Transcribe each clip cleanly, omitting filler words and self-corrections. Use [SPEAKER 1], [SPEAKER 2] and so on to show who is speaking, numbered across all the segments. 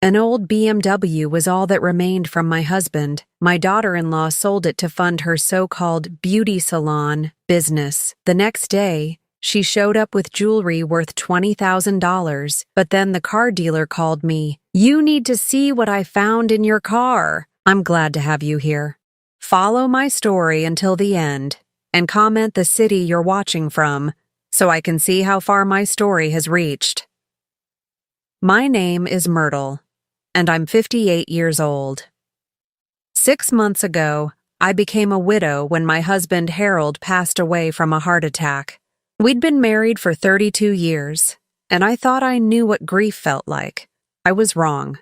[SPEAKER 1] An old BMW was all that remained from my husband. My daughter-in-law sold it to fund her so-called beauty salon business. The next day, she showed up with jewelry worth $20,000, but then the car dealer called me. "You need to see what I found in your car." I'm glad to have you here. Follow my story until the end and comment the city you're watching from so I can see how far my story has reached. My name is Myrtle, and I'm 58 years old. 6 months ago, I became a widow when my husband Harold passed away from a heart attack. We'd been married for 32 years, and I thought I knew what grief felt like. I was wrong.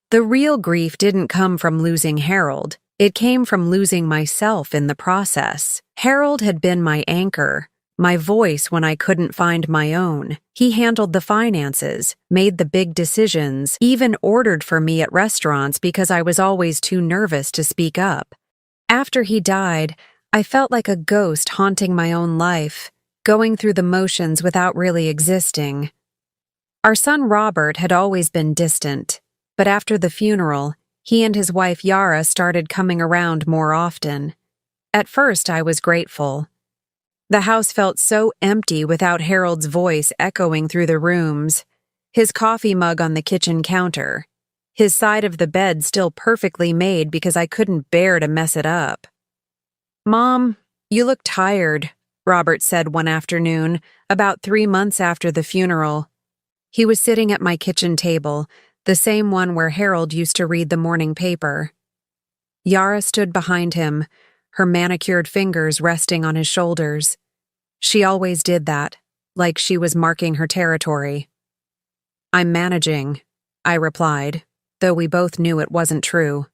[SPEAKER 1] The real grief didn't come from losing Harold. It came from losing myself in the process. Harold had been my anchor, my voice when I couldn't find my own. He handled the finances, made the big decisions, even ordered for me at restaurants because I was always too nervous to speak up. After he died, I felt like a ghost haunting my own life, going through the motions without really existing. Our son Robert had always been distant, but after the funeral, he and his wife Yara started coming around more often. At first, I was grateful. The house felt so empty without Harold's voice echoing through the rooms, his coffee mug on the kitchen counter, his side of the bed still perfectly made because I couldn't bear to mess it up. "Mom, you look tired," Robert said one afternoon, about 3 months after the funeral. He was sitting at my kitchen table, the same one where Harold used to read the morning paper. Yara stood behind him, her manicured fingers resting on his shoulders. She always did that, like she was marking her territory. "I'm managing," I replied, though we both knew it wasn't true.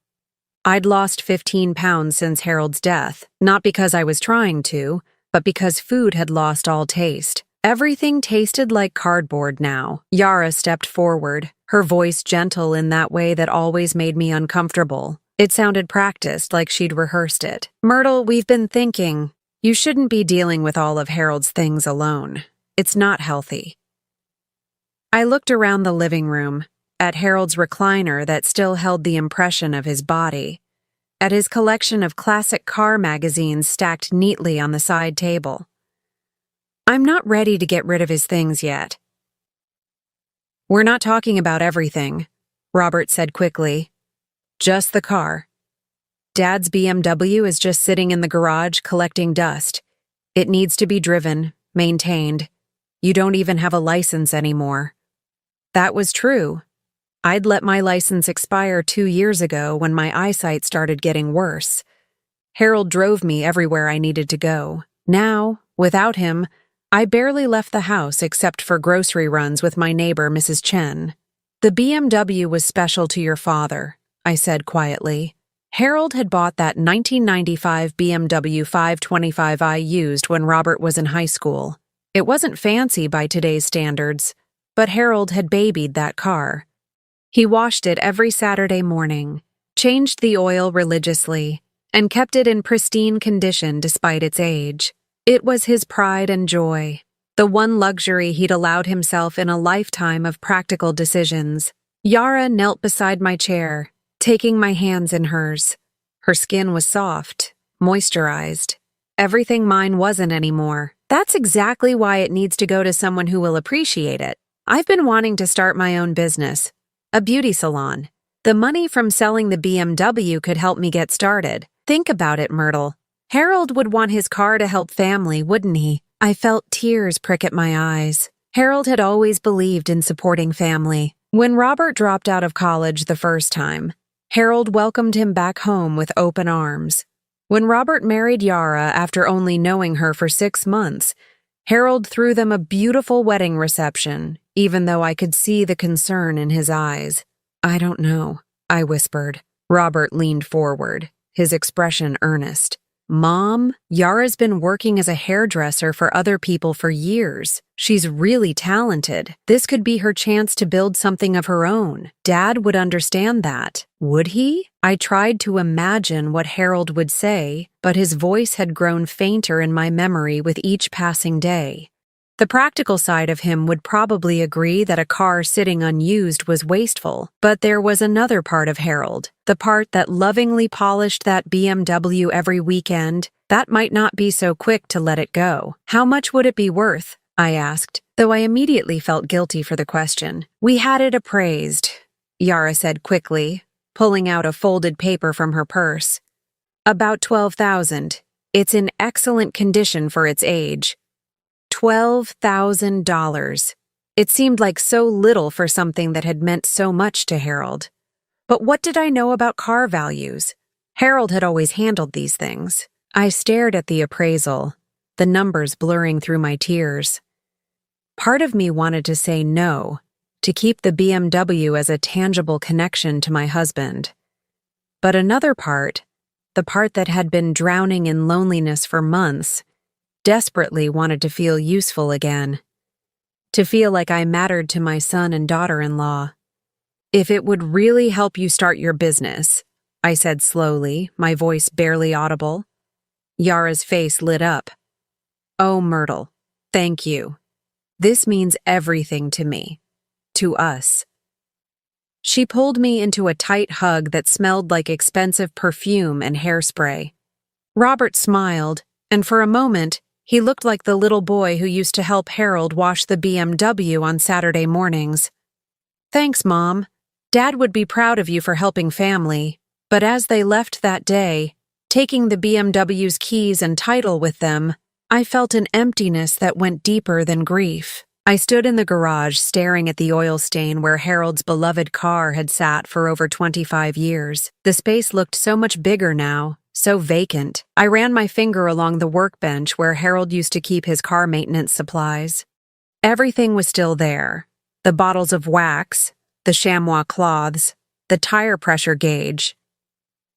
[SPEAKER 1] I'd lost 15 pounds since Harold's death, not because I was trying to, but because food had lost all taste. Everything tasted like cardboard now. Yara stepped forward, her voice gentle in that way that always made me uncomfortable. It sounded practiced, like she'd rehearsed it. "Myrtle, we've been thinking. You shouldn't be dealing with all of Harold's things alone. It's not healthy." I looked around the living room, at Harold's recliner that still held the impression of his body, at his collection of classic car magazines stacked neatly on the side table. "I'm not ready to get rid of his things yet." "We're not talking about everything," Robert said quickly. "Just the car. Dad's BMW is just sitting in the garage collecting dust. It needs to be driven, maintained. You don't even have a license anymore." That was true. I'd let my license expire 2 years ago when my eyesight started getting worse. Harold drove me everywhere I needed to go. Now, without him, I barely left the house except for grocery runs with my neighbor, Mrs. Chen. "The BMW was special to your father," I said quietly. Harold had bought that 1995 BMW 525i used when Robert was in high school. It wasn't fancy by today's standards, but Harold had babied that car. He washed it every Saturday morning, changed the oil religiously, and kept it in pristine condition despite its age. It was his pride and joy, the one luxury he'd allowed himself in a lifetime of practical decisions. Yara knelt beside my chair, taking my hands in hers. Her skin was soft, moisturized. Everything mine wasn't anymore. That's exactly why it needs to go to someone who will appreciate it. I've been wanting to start my own business, a beauty salon. The money from selling the BMW could help me get started. Think about it, Myrtle. Harold would want his car to help family, wouldn't he? I felt tears prick at my eyes. Harold had always believed in supporting family. When Robert dropped out of college the first time, Harold welcomed him back home with open arms. When Robert married Yara after only knowing her for 6 months, Harold threw them a beautiful wedding reception, even though I could see the concern in his eyes. "I don't know," I whispered. Robert leaned forward, his expression earnest. "Mom, Yara's been working as a hairdresser for other people for years. She's really talented. This could be her chance to build something of her own. Dad would understand that. Would he?" I tried to imagine what Harold would say, but his voice had grown fainter in my memory with each passing day. The practical side of him would probably agree that a car sitting unused was wasteful, but there was another part of Harold, the part that lovingly polished that BMW every weekend, that might not be so quick to let it go. How much would it be worth? I asked, though I immediately felt guilty for the question. We had it appraised, Yara said quickly, pulling out a folded paper from her purse. About $12,000. It's in excellent condition for its age. $12,000. It seemed like so little for something that had meant so much to Harold. But what did I know about car values? Harold had always handled these things. I stared at the appraisal, the numbers blurring through my tears. Part of me wanted to say no, to keep the BMW as a tangible connection to my husband. But another part, the part that had been drowning in loneliness for months, desperately wanted to feel useful again. To feel like I mattered to my son and daughter-in-law. If it would really help you start your business, I said slowly, my voice barely audible. Yara's face lit up. Oh, Myrtle, thank you. This means everything to me. To us. She pulled me into a tight hug that smelled like expensive perfume and hairspray. Robert smiled, and for a moment, he looked like the little boy who used to help Harold wash the BMW on Saturday mornings. Thanks, Mom. Dad would be proud of you for helping family. But as they left that day, taking the BMW's keys and title with them, I felt an emptiness that went deeper than grief. I stood in the garage staring at the oil stain where Harold's beloved car had sat for over 25 years. The space looked so much bigger now, so vacant. I ran my finger along the workbench where Harold used to keep his car maintenance supplies. Everything was still there. The bottles of wax, the chamois cloths, the tire pressure gauge.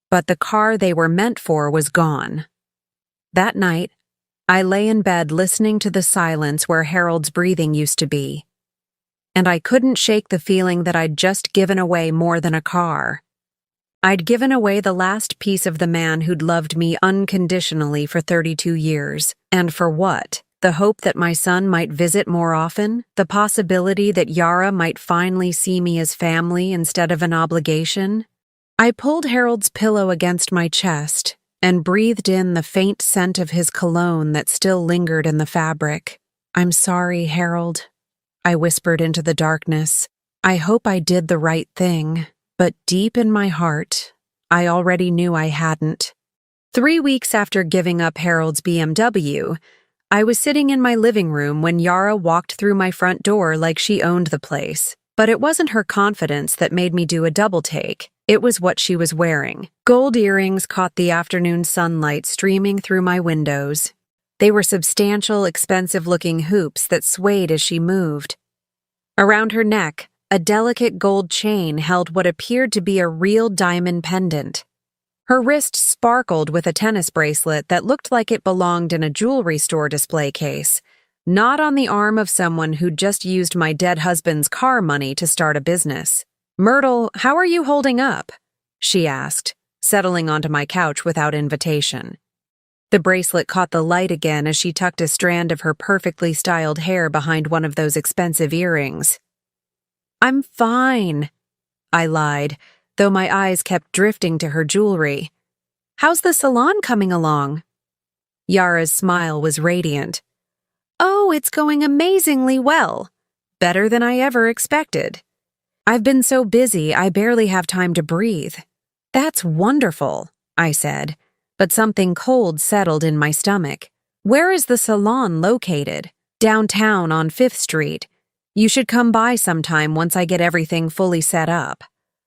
[SPEAKER 1] But the car they were meant for was gone. That night, I lay in bed listening to the silence where Harold's breathing used to be. And I couldn't shake the feeling that I'd just given away more than a car. I'd given away the last piece of the man who'd loved me unconditionally for 32 years. And for what? The hope that my son might visit more often? The possibility that Yara might finally see me as family instead of an obligation? I pulled Harold's pillow against my chest and breathed in the faint scent of his cologne that still lingered in the fabric. I'm sorry, Harold, I whispered into the darkness. I hope I did the right thing, but deep in my heart, I already knew I hadn't. 3 weeks after giving up Harold's BMW, I was sitting in my living room when Yara walked through my front door like she owned the place. But it wasn't her confidence that made me do a double take. It was what she was wearing. Gold earrings caught the afternoon sunlight streaming through my windows. They were substantial, expensive-looking hoops that swayed as she moved. Around her neck, a delicate gold chain held what appeared to be a real diamond pendant. Her wrist sparkled with a tennis bracelet that looked like it belonged in a jewelry store display case, not on the arm of someone who'd just used my dead husband's car money to start a business. Myrtle, how are you holding up? She asked, settling onto my couch without invitation. The bracelet caught the light again as she tucked a strand of her perfectly styled hair behind one of those expensive earrings. I'm fine, I lied, though my eyes kept drifting to her jewelry. How's the salon coming along? Yara's smile was radiant. Oh, it's going amazingly well. Better than I ever expected. I've been so busy I barely have time to breathe. That's wonderful, I said, but something cold settled in my stomach. Where is the salon located? Downtown on 5th Street. You should come by sometime once I get everything fully set up.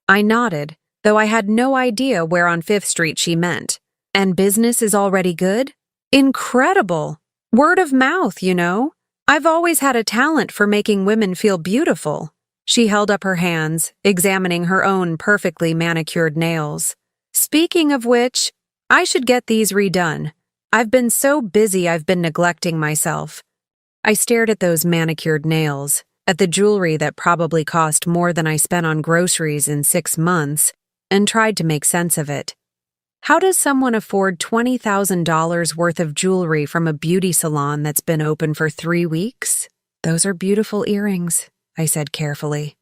[SPEAKER 1] I nodded, though I had no idea where on 5th Street she meant. And business is already good? Incredible! Word of mouth, you know. I've always had a talent for making women feel beautiful. She held up her hands, examining her own perfectly manicured nails. Speaking of which, I should get these redone. I've been so busy I've been neglecting myself. I stared at those manicured nails, at the jewelry that probably cost more than I spent on groceries in 6 months, and tried to make sense of it. How does someone afford $20,000 worth of jewelry from a beauty salon that's been open for 3 weeks? Those are beautiful earrings, I said carefully.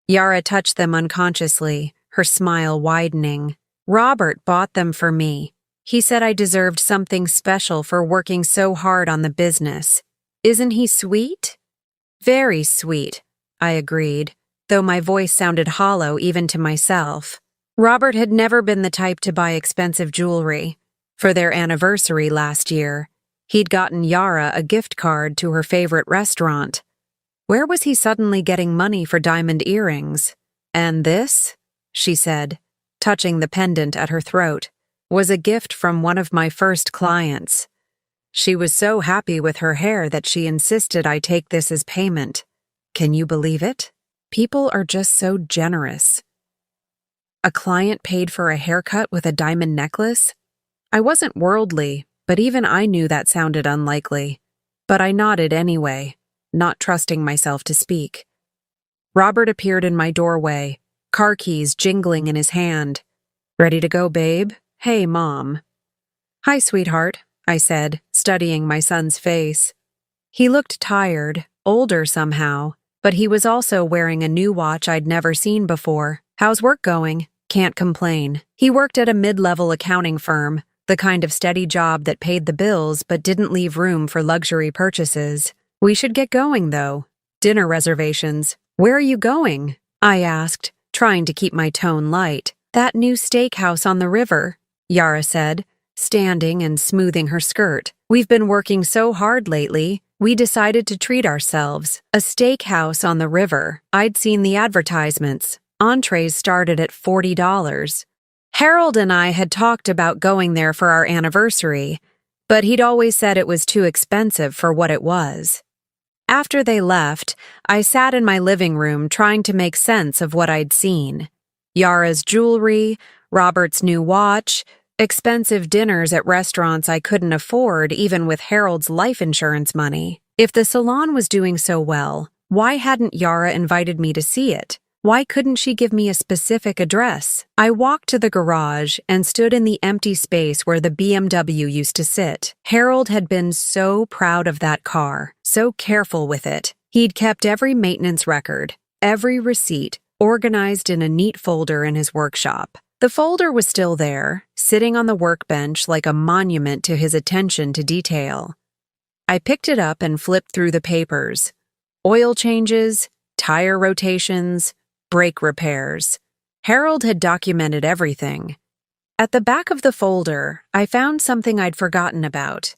[SPEAKER 1] Yara touched them unconsciously, her smile widening. Robert bought them for me. He said I deserved something special for working so hard on the business. Isn't he sweet? Very sweet, I agreed, though my voice sounded hollow even to myself. Robert had never been the type to buy expensive jewelry. For their anniversary last year, he'd gotten Yara a gift card to her favorite restaurant. Where was he suddenly getting money for diamond earrings? And this, she said, touching the pendant at her throat, was a gift from one of my first clients. She was so happy with her hair that she insisted I take this as payment. Can you believe it? People are just so generous. A client paid for a haircut with a diamond necklace? I wasn't worldly, but even I knew that sounded unlikely. But I nodded anyway, not trusting myself to speak. Robert appeared in my doorway, car keys jingling in his hand. Ready to go, babe? Hey, Mom. Hi, sweetheart, I said, studying my son's face. He looked tired, older somehow, but he was also wearing a new watch I'd never seen before. How's work going? Can't complain. He worked at a mid-level accounting firm, the kind of steady job that paid the bills but didn't leave room for luxury purchases. We should get going, though. Dinner reservations. Where are you going? I asked, trying to keep my tone light. That new steakhouse on the river, Yara said, standing and smoothing her skirt. We've been working so hard lately, we decided to treat ourselves. A steakhouse on the river. I'd seen the advertisements. Entrees started at $40. Harold and I had talked about going there for our anniversary, but he'd always said it was too expensive for what it was. After they left, I sat in my living room trying to make sense of what I'd seen. Yara's jewelry, Robert's new watch, expensive dinners at restaurants I couldn't afford even with Harold's life insurance money. If the salon was doing so well, why hadn't Yara invited me to see it? Why couldn't she give me a specific address? I walked to the garage and stood in the empty space where the BMW used to sit. Harold had been so proud of that car, so careful with it. He'd kept every maintenance record, every receipt, organized in a neat folder in his workshop. The folder was still there, sitting on the workbench like a monument to his attention to detail. I picked it up and flipped through the papers. Oil changes, tire rotations, brake repairs. Harold had documented everything. At the back of the folder, I found something I'd forgotten about.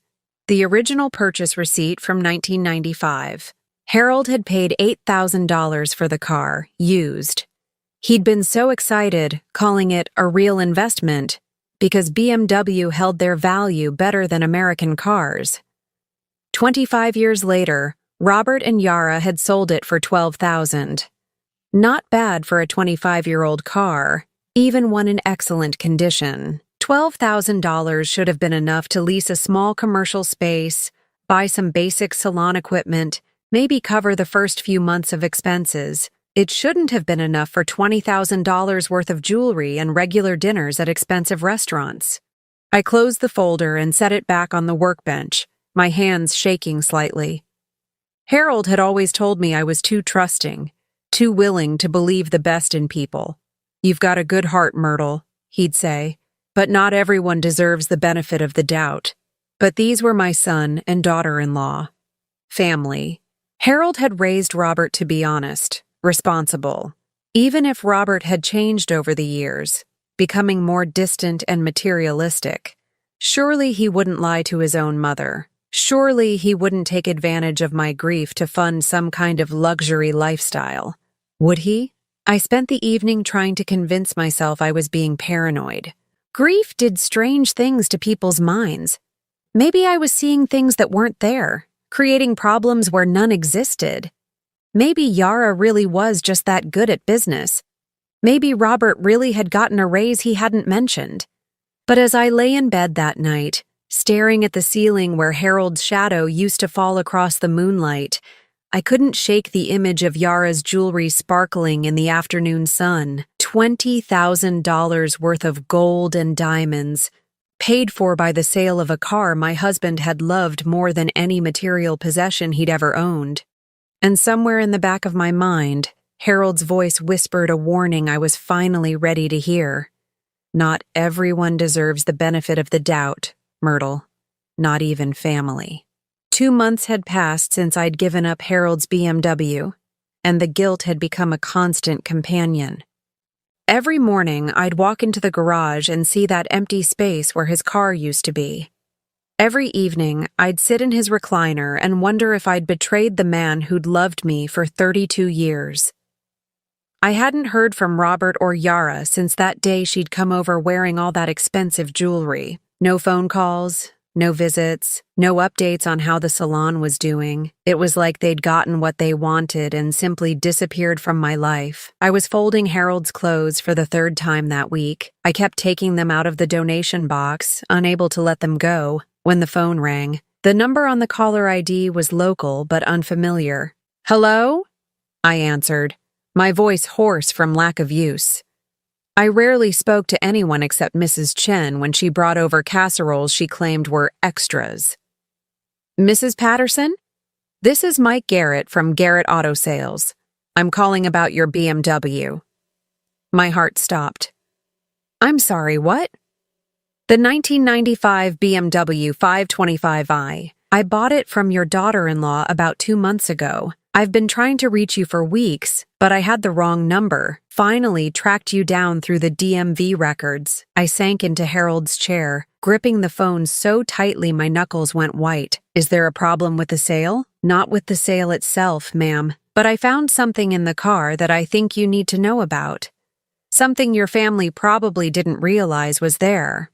[SPEAKER 1] The original purchase receipt from 1995. Harold had paid $8,000 for the car, used. He'd been so excited, calling it a real investment, because BMW held their value better than American cars. 25 years later, Robert and Yara had sold it for $12,000. Not bad for a 25-year-old car, even one in excellent condition. $12,000 should have been enough to lease a small commercial space, buy some basic salon equipment, maybe cover the first few months of expenses. It shouldn't have been enough for $20,000 worth of jewelry and regular dinners at expensive restaurants. I closed the folder and set it back on the workbench, my hands shaking slightly. Harold had always told me I was too trusting, too willing to believe the best in people. You've got a good heart, Myrtle, he'd say, but not everyone deserves the benefit of the doubt. But these were my son and daughter-in-law. Family. Harold had raised Robert to be honest, responsible. Even if Robert had changed over the years, becoming more distant and materialistic, surely he wouldn't lie to his own mother. Surely he wouldn't take advantage of my grief to fund some kind of luxury lifestyle. Would he? I spent the evening trying to convince myself I was being paranoid. Grief did strange things to people's minds. Maybe I was seeing things that weren't there, creating problems where none existed. Maybe Yara really was just that good at business. Maybe Robert really had gotten a raise he hadn't mentioned. But as I lay in bed that night, staring at the ceiling where Harold's shadow used to fall across the moonlight, I couldn't shake the image of Yara's jewelry sparkling in the afternoon sun. $20,000 worth of gold and diamonds, paid for by the sale of a car my husband had loved more than any material possession he'd ever owned. And somewhere in the back of my mind, Harold's voice whispered a warning I was finally ready to hear. Not everyone deserves the benefit of the doubt, Myrtle. Not even family. 2 months had passed since I'd given up Harold's BMW, and the guilt had become a constant companion. Every morning, I'd walk into the garage and see that empty space where his car used to be. Every evening, I'd sit in his recliner and wonder if I'd betrayed the man who'd loved me for 32 years. I hadn't heard from Robert or Yara since that day she'd come over wearing all that expensive jewelry. No phone calls, no visits, no updates on how the salon was doing. It was like they'd gotten what they wanted and simply disappeared from my life. I was folding Harold's clothes for the 3rd time that week. I kept taking them out of the donation box, unable to let them go, when the phone rang. The number on the caller ID was local but unfamiliar. "Hello?" I answered, my voice hoarse from lack of use. I rarely spoke to anyone except Mrs. Chen when she brought over casseroles she claimed were extras. "Mrs. Patterson? This is Mike Garrett from Garrett Auto Sales. I'm calling about your BMW." My heart stopped. "I'm sorry, what?" "The 1995 BMW 525i. I bought it from your daughter-in-law about 2 months ago. I've been trying to reach you for weeks, but I had the wrong number. Finally tracked you down through the DMV records." I sank into Harold's chair, gripping the phone so tightly my knuckles went white. "Is there a problem with the sale?" "Not with the sale itself, ma'am, but I found something in the car that I think you need to know about. Something your family probably didn't realize was there."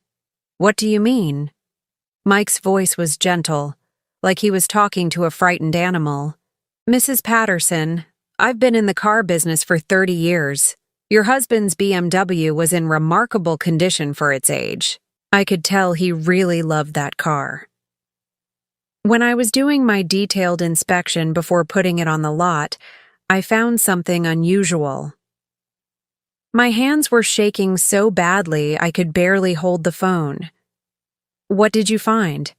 [SPEAKER 1] "What do you mean?" Mike's voice was gentle, like he was talking to a frightened animal. "Mrs. Patterson, I've been in the car business for 30 years. Your husband's BMW was in remarkable condition for its age. I could tell he really loved that car. When I was doing my detailed inspection before putting it on the lot, I found something unusual." My hands were shaking so badly I could barely hold the phone. "What did you find?"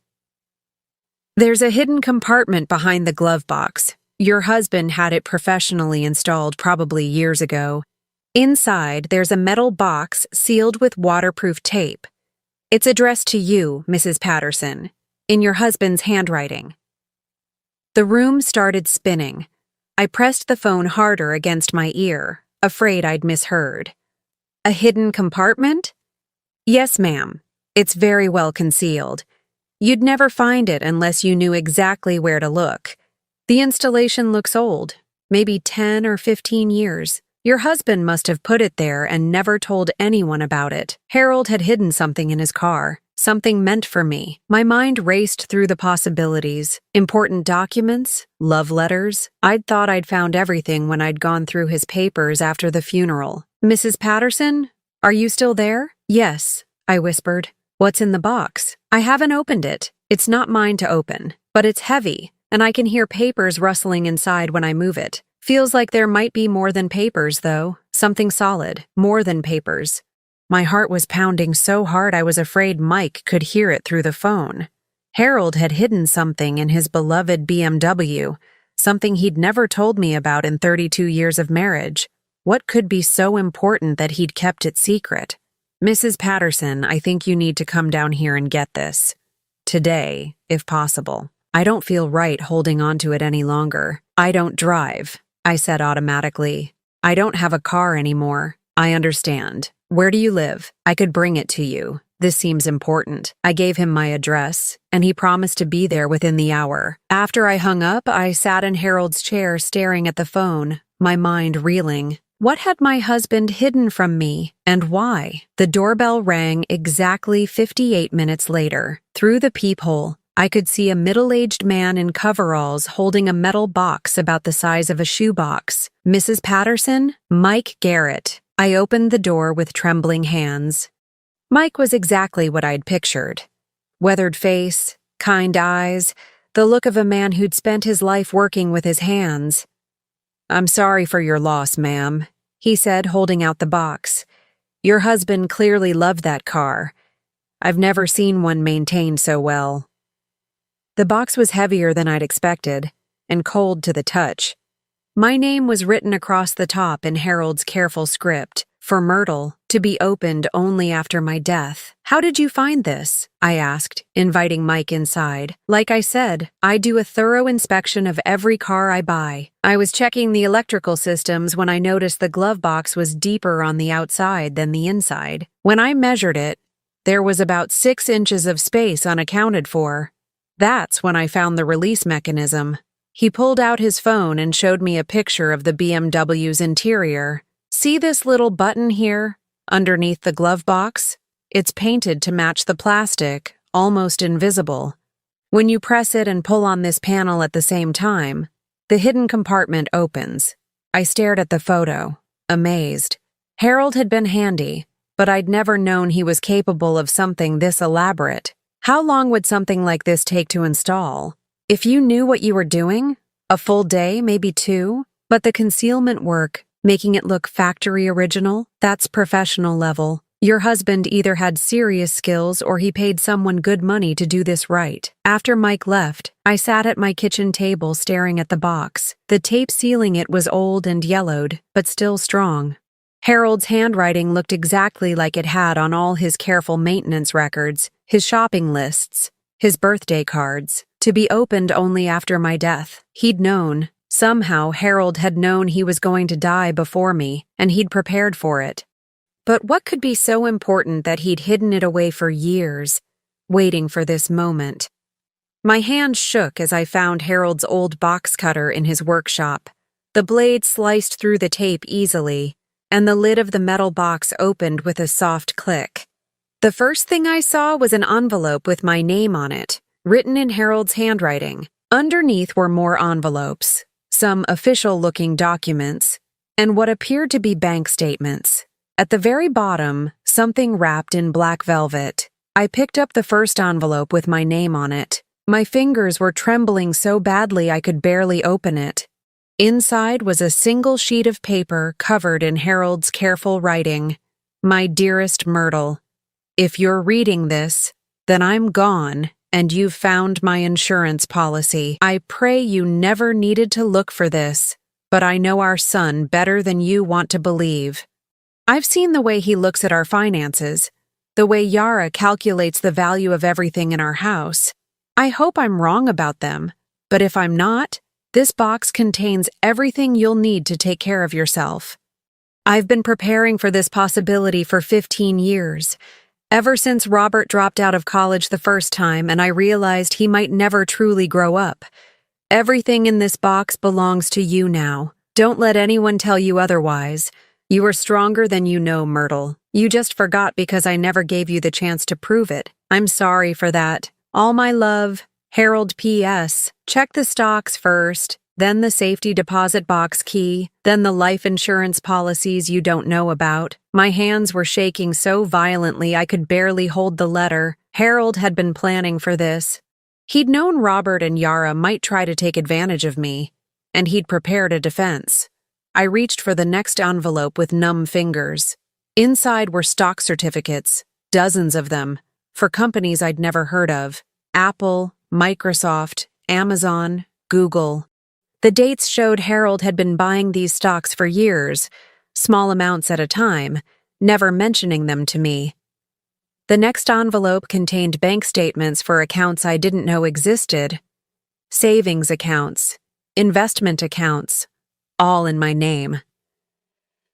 [SPEAKER 1] "There's a hidden compartment behind the glove box. Your husband had it professionally installed probably years ago. Inside, there's a metal box sealed with waterproof tape. It's addressed to you, Mrs. Patterson, in your husband's handwriting." The room started spinning. I pressed the phone harder against my ear, afraid I'd misheard. "A hidden compartment?" "Yes, ma'am. It's very well concealed. You'd never find it unless you knew exactly where to look. The installation looks old, maybe 10 or 15 years. Your husband must have put it there and never told anyone about it. Harold had hidden something in his car, something meant for me." My mind raced through the possibilities. Important documents, love letters. I'd thought I'd found everything when I'd gone through his papers after the funeral. "Mrs. Patterson, are you still there?" "Yes," I whispered. "What's in the box?" "I haven't opened it. It's not mine to open, but it's heavy, and I can hear papers rustling inside when I move it. Feels like there might be more than papers, though. Something solid, more than papers." My heart was pounding so hard I was afraid Mike could hear it through the phone. Harold had hidden something in his beloved BMW, something he'd never told me about in 32 years of marriage. What could be so important that he'd kept it secret? "Mrs. Patterson, I think you need to come down here and get this. Today, if possible. I don't feel right holding on to it any longer." "I don't drive," I said automatically. "I don't have a car anymore." "I understand. Where do you live? I could bring it to you. This seems important." I gave him my address, and he promised to be there within the hour. After I hung up, I sat in Harold's chair staring at the phone, my mind reeling. What had my husband hidden from me, and why? The doorbell rang exactly 58 minutes later. Through the peephole, I could see a middle-aged man in coveralls holding a metal box about the size of a shoebox. "Mrs. Patterson, Mike Garrett." I opened the door with trembling hands. Mike was exactly what I'd pictured. Weathered face, kind eyes, the look of a man who'd spent his life working with his hands. "I'm sorry for your loss, ma'am," he said, holding out the box. "Your husband clearly loved that car. I've never seen one maintained so well." The box was heavier than I'd expected, and cold to the touch. My name was written across the top in Harold's careful script, for Myrtle, to be opened only after my death. "How did you find this?" I asked, inviting Mike inside. "Like I said, I do a thorough inspection of every car I buy. I was checking the electrical systems when I noticed the glove box was deeper on the outside than the inside. When I measured it, there was about 6 inches of space unaccounted for. That's when I found the release mechanism." He pulled out his phone and showed me a picture of the BMW's interior. "See this little button here, underneath the glove box? It's painted to match the plastic, almost invisible. When you press it and pull on this panel at the same time, the hidden compartment opens." I stared at the photo, amazed. Harold had been handy, but I'd never known he was capable of something this elaborate. How long would something like this take to install? If you knew what you were doing, a full day, maybe 2, but the concealment work, making it look factory original, that's professional level. Your husband either had serious skills or he paid someone good money to do this right. After Mike left, I sat at my kitchen table staring at the box. The tape sealing it was old and yellowed, but still strong. Harold's handwriting looked exactly like it had on all his careful maintenance records, his shopping lists, his birthday cards, to be opened only after my death. He'd known. Somehow Harold had known he was going to die before me, and he'd prepared for it. But what could be so important that he'd hidden it away for years, waiting for this moment? My hand shook as I found Harold's old box cutter in his workshop. The blade sliced through the tape easily, and the lid of the metal box opened with a soft click. The first thing I saw was an envelope with my name on it, written in Harold's handwriting. Underneath were more envelopes, some official-looking documents, and what appeared to be bank statements. At the very bottom, something wrapped in black velvet. I picked up the first envelope with my name on it. My fingers were trembling so badly I could barely open it. Inside was a single sheet of paper covered in Harold's careful writing. "My dearest Myrtle, if you're reading this, then I'm gone, and you've found my insurance policy. I pray you never needed to look for this, but I know our son better than you want to believe. I've seen the way he looks at our finances, the way Yara calculates the value of everything in our house. I hope I'm wrong about them, but if I'm not, this box contains everything you'll need to take care of yourself. I've been preparing for this possibility for 15 years, ever since Robert dropped out of college the first time and I realized he might never truly grow up. Everything in this box belongs to you now. Don't let anyone tell you otherwise. You are stronger than you know, Myrtle. You just forgot because I never gave you the chance to prove it. I'm sorry for that. All my love, Harold P.S. Check the stocks first, then the safety deposit box key, then the life insurance policies you don't know about." My hands were shaking so violently I could barely hold the letter. Harold had been planning for this. He'd known Robert and Yara might try to take advantage of me, and he'd prepared a defense. I reached for the next envelope with numb fingers. Inside were stock certificates, dozens of them, for companies I'd never heard of. Apple, Microsoft, Amazon, Google. The dates showed Harold had been buying these stocks for years, small amounts at a time, never mentioning them to me. The next envelope contained bank statements for accounts I didn't know existed, savings accounts, investment accounts, all in my name.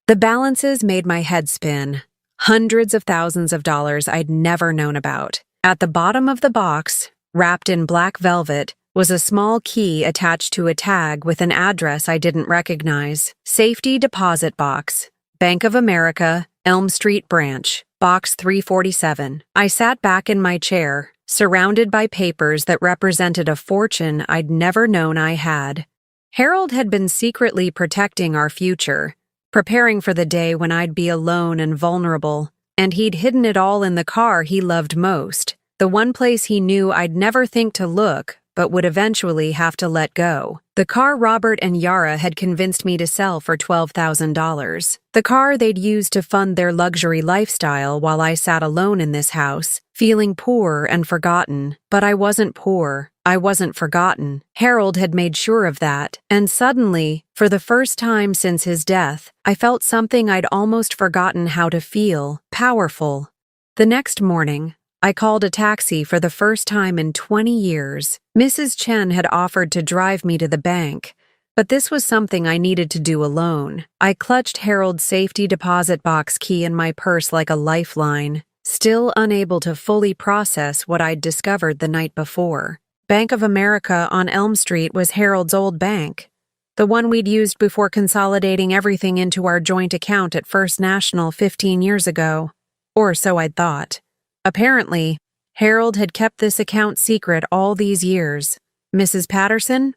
[SPEAKER 1] The balances made my head spin. Hundreds of thousands of dollars I'd never known about. At the bottom of the box, wrapped in black velvet, was a small key attached to a tag with an address I didn't recognize. Safety Deposit Box, Bank of America, Elm Street Branch, Box 347. I sat back in my chair, surrounded by papers that represented a fortune I'd never known I had. Harold had been secretly protecting our future, preparing for the day when I'd be alone and vulnerable, and he'd hidden it all in the car he loved most, the one place he knew I'd never think to look but would eventually have to let go. The car Robert and Yara had convinced me to sell for $12,000. The car they'd used to fund their luxury lifestyle while I sat alone in this house, feeling poor and forgotten. But I wasn't poor. I wasn't forgotten. Harold had made sure of that, and suddenly, for the first time since his death, I felt something I'd almost forgotten how to feel: powerful. The next morning, I called a taxi for the first time in 20 years. Mrs. Chen had offered to drive me to the bank, but this was something I needed to do alone. I clutched Harold's safety deposit box key in my purse like a lifeline, still unable to fully process what I'd discovered the night before. Bank of America on Elm Street was Harold's old bank, the one we'd used before consolidating everything into our joint account at First National 15 years ago. Or so I'd thought. Apparently, Harold had kept this account secret all these years. Mrs. Patterson,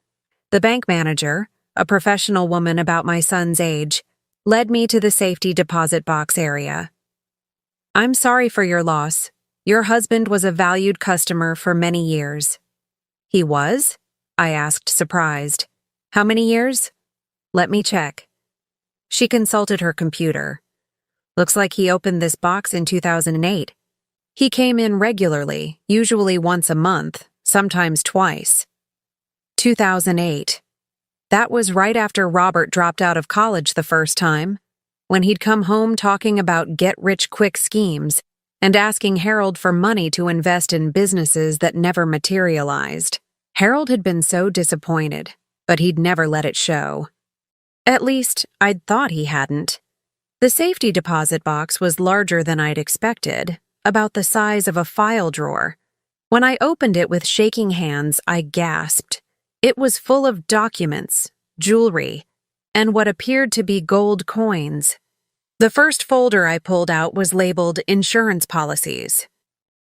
[SPEAKER 1] the bank manager, a professional woman about my son's age, led me to the safety deposit box area. "I'm sorry for your loss. Your husband was a valued customer for many years." "He was?" I asked, surprised. "How many years?" "Let me check." She consulted her computer. "Looks like he opened this box in 2008. He came in regularly, usually once a month, sometimes twice." 2008. That was right after Robert dropped out of college the first time, when he'd come home talking about get-rich-quick schemes and asking Harold for money to invest in businesses that never materialized. Harold had been so disappointed, but he'd never let it show. At least, I'd thought he hadn't. The safety deposit box was larger than I'd expected, about the size of a file drawer. When I opened it with shaking hands, I gasped. It was full of documents, jewelry, and what appeared to be gold coins. The first folder I pulled out was labeled Insurance Policies.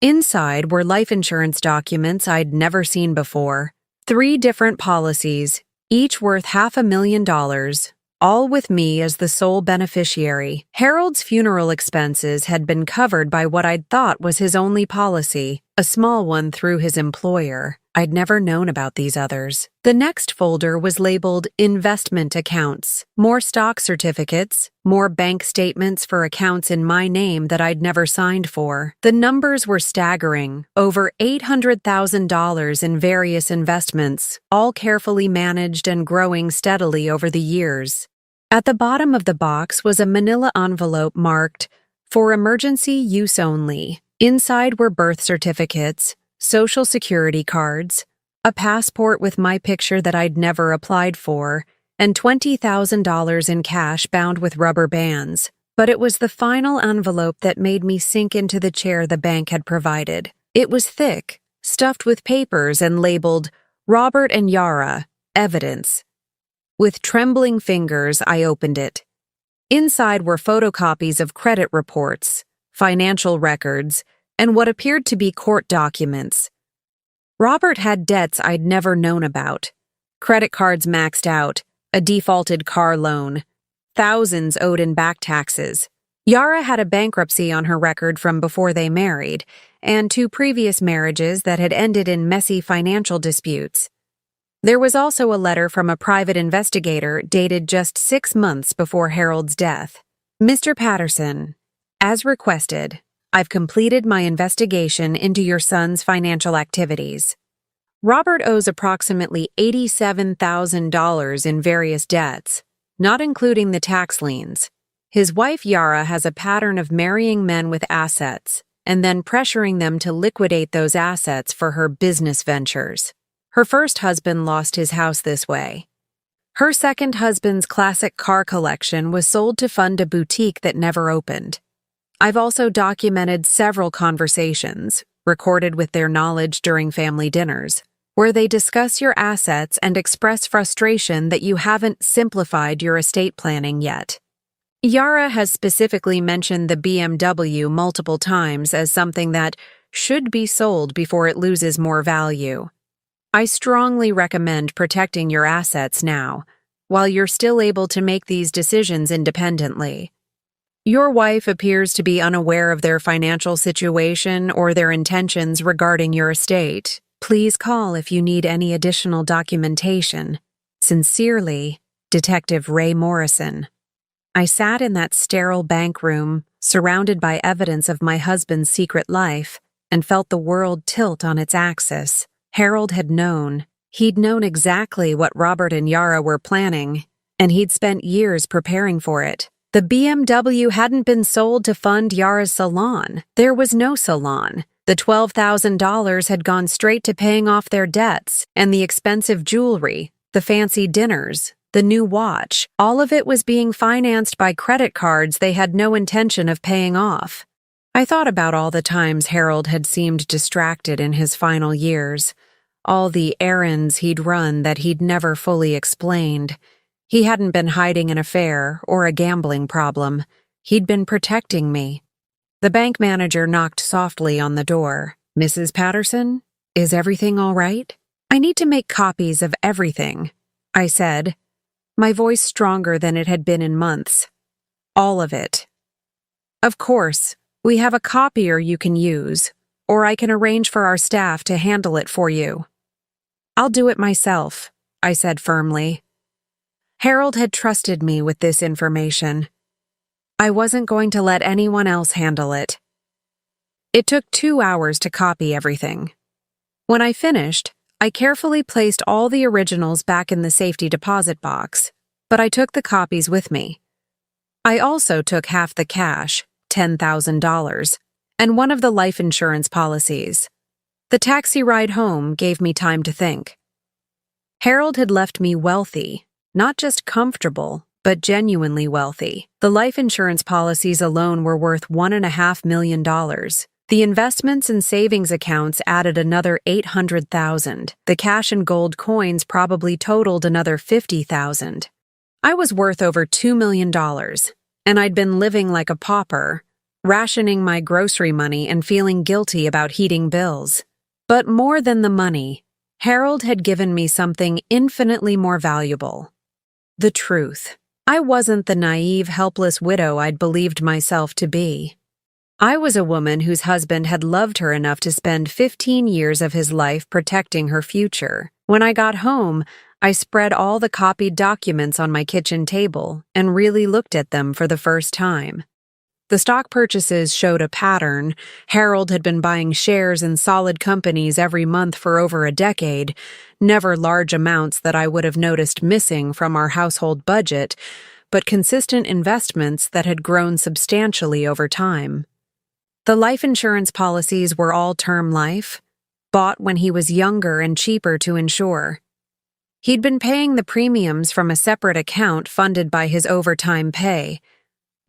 [SPEAKER 1] Inside were life insurance documents I'd never seen before. 3 different policies, each worth $500,000, all with me as the sole beneficiary. Harold's funeral expenses had been covered by what I'd thought was his only policy, a small one through his employer. I'd never known about these others. The next folder was labeled Investment Accounts. More stock certificates, more bank statements for accounts in my name that I'd never signed for. The numbers were staggering, over $800,000 in various investments, all carefully managed and growing steadily over the years. At the bottom of the box was a manila envelope marked, "For emergency use only." Inside were birth certificates, Social Security cards, a passport with my picture that I'd never applied for, and $20,000 in cash bound with rubber bands. But it was the final envelope that made me sink into the chair the bank had provided. It was thick, stuffed with papers and labeled, "Robert and Yara, Evidence." With trembling fingers, I opened it. Inside were photocopies of credit reports, financial records, and what appeared to be court documents. Robert had debts I'd never known about. Credit cards maxed out, a defaulted car loan, thousands owed in back taxes. Yara had a bankruptcy on her record from before they married, and 2 previous marriages that had ended in messy financial disputes. There was also a letter from a private investigator dated just 6 months before Harold's death. "Mr. Patterson, as requested, I've completed my investigation into your son's financial activities. Robert owes approximately $87,000 in various debts, not including the tax liens. His wife Yara has a pattern of marrying men with assets and then pressuring them to liquidate those assets for her business ventures. Her first husband lost his house this way. Her second husband's classic car collection was sold to fund a boutique that never opened. I've also documented several conversations, recorded with their knowledge during family dinners, where they discuss your assets and express frustration that you haven't simplified your estate planning yet. Yara has specifically mentioned the BMW multiple times as something that should be sold before it loses more value. I strongly recommend protecting your assets now, while you're still able to make these decisions independently. Your wife appears to be unaware of their financial situation or their intentions regarding your estate. Please call if you need any additional documentation. Sincerely, Detective Ray Morrison. I sat in that sterile bank room, surrounded by evidence of my husband's secret life, and felt the world tilt on its axis. Harold had known. He'd known exactly what Robert and Yara were planning, and he'd spent years preparing for it. The BMW hadn't been sold to fund Yara's salon. There was no salon. The $12,000 had gone straight to paying off their debts, and the expensive jewelry, the fancy dinners, the new watch, all of it was being financed by credit cards they had no intention of paying off. I thought about all the times Harold had seemed distracted in his final years, all the errands he'd run that he'd never fully explained. He hadn't been hiding an affair or a gambling problem. He'd been protecting me. The bank manager knocked softly on the door. "Mrs. Patterson, is everything all right? I need to make copies of everything," I said, my voice stronger than it had been in months. "All of it." "Of course, we have a copier you can use, or I can arrange for our staff to handle it for you." "I'll do it myself," I said firmly. Harold had trusted me with this information. I wasn't going to let anyone else handle it. It took 2 hours to copy everything. When I finished, I carefully placed all the originals back in the safety deposit box, but I took the copies with me. I also took half the cash, $10,000, and one of the life insurance policies. The taxi ride home gave me time to think. Harold had left me wealthy, not just comfortable, but genuinely wealthy. The life insurance policies alone were worth $1.5 million. The investments and savings accounts added another $800,000. The cash and gold coins probably totaled another $50,000. I was worth over $2 million, and I'd been living like a pauper, rationing my grocery money and feeling guilty about heating bills. But more than the money, Harold had given me something infinitely more valuable: the truth. I wasn't the naive, helpless widow I'd believed myself to be. I was a woman whose husband had loved her enough to spend 15 years of his life protecting her future. When I got home, I spread all the copied documents on my kitchen table and really looked at them for the first time. The stock purchases showed a pattern. Harold had been buying shares in solid companies every month for over a decade, never large amounts that I would have noticed missing from our household budget, but consistent investments that had grown substantially over time. The life insurance policies were all term life, bought when he was younger and cheaper to insure. He'd been paying the premiums from a separate account funded by his overtime pay,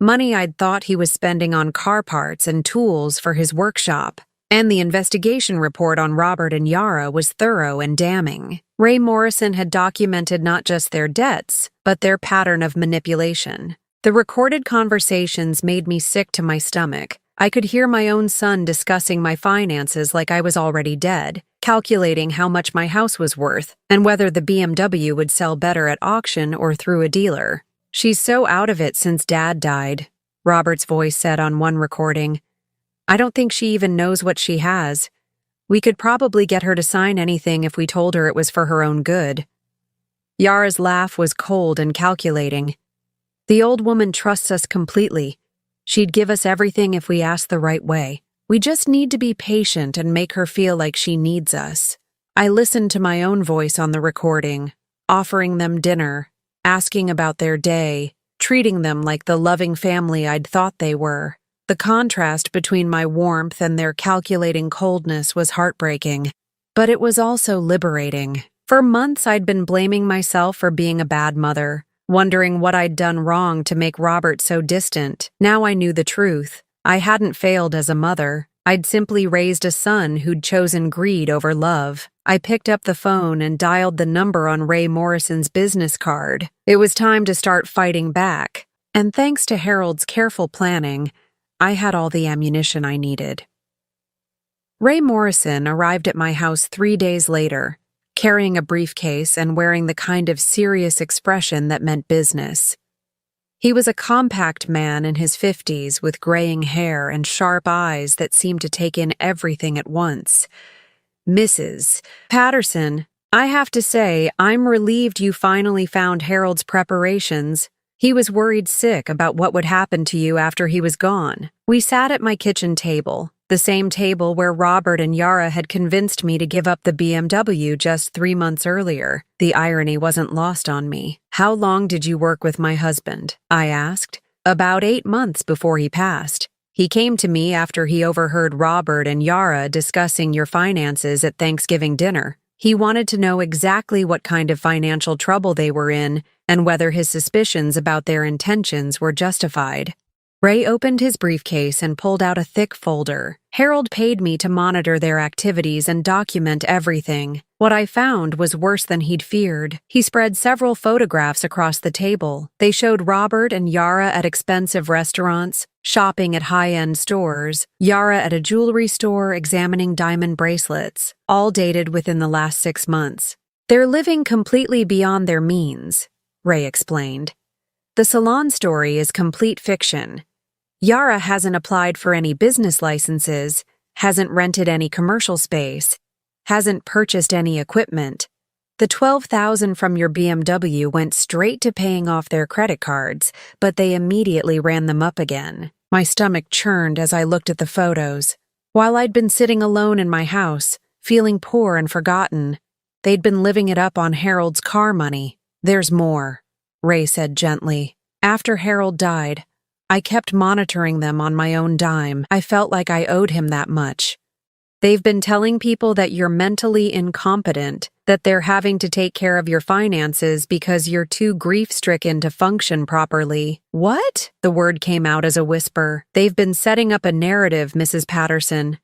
[SPEAKER 1] money I'd thought he was spending on car parts and tools for his workshop. And the investigation report on Robert and Yara was thorough and damning. Ray Morrison had documented not just their debts, but their pattern of manipulation. The recorded conversations made me sick to my stomach. I could hear my own son discussing my finances like I was already dead, calculating how much my house was worth, and whether the BMW would sell better at auction or through a dealer. "She's so out of it since Dad died," Robert's voice said on one recording. "I don't think she even knows what she has. We could probably get her to sign anything if we told her it was for her own good." Yara's laugh was cold and calculating. "The old woman trusts us completely. She'd give us everything if we asked the right way. We just need to be patient and make her feel like she needs us." I listened to my own voice on the recording, offering them dinner, asking about their day, treating them like the loving family I'd thought they were. The contrast between my warmth and their calculating coldness was heartbreaking, but it was also liberating. For months I'd been blaming myself for being a bad mother, wondering what I'd done wrong to make Robert so distant. Now I knew the truth. I hadn't failed as a mother. I'd simply raised a son who'd chosen greed over love. I picked up the phone and dialed the number on Ray Morrison's business card. It was time to start fighting back, and thanks to Harold's careful planning, I had all the ammunition I needed. Ray Morrison arrived at my house 3 days later, carrying a briefcase and wearing the kind of serious expression that meant business. He was a compact man in his 50s with graying hair and sharp eyes that seemed to take in everything at once. Mrs. Patterson, I have to say, I'm relieved you finally found Harold's preparations. He was worried sick about what would happen to you after he was gone. We sat at my kitchen table, the same table where Robert and Yara had convinced me to give up the BMW just 3 months earlier. The irony wasn't lost on me. How long did you work with my husband? I asked. About 8 months before he passed. He came to me after he overheard Robert and Yara discussing your finances at Thanksgiving dinner. He wanted to know exactly what kind of financial trouble they were in and whether his suspicions about their intentions were justified. Ray opened his briefcase and pulled out a thick folder. Harold paid me to monitor their activities and document everything. What I found was worse than he'd feared. He spread several photographs across the table. They showed Robert and Yara at expensive restaurants, shopping at high-end stores, Yara at a jewelry store examining diamond bracelets, all dated within the last 6 months. They're living completely beyond their means, Ray explained. The salon story is complete fiction. Yara hasn't applied for any business licenses, hasn't rented any commercial space, hasn't purchased any equipment. The $12,000 from your BMW went straight to paying off their credit cards, but they immediately ran them up again. My stomach churned as I looked at the photos. While I'd been sitting alone in my house, feeling poor and forgotten, they'd been living it up on Harold's car money. There's more, Ray said gently. After Harold died, I kept monitoring them on my own dime. I felt like I owed him that much. They've been telling people that you're mentally incompetent, that they're having to take care of your finances because you're too grief-stricken to function properly. What? The word came out as a whisper. They've been setting up a narrative, Mrs. Patterson,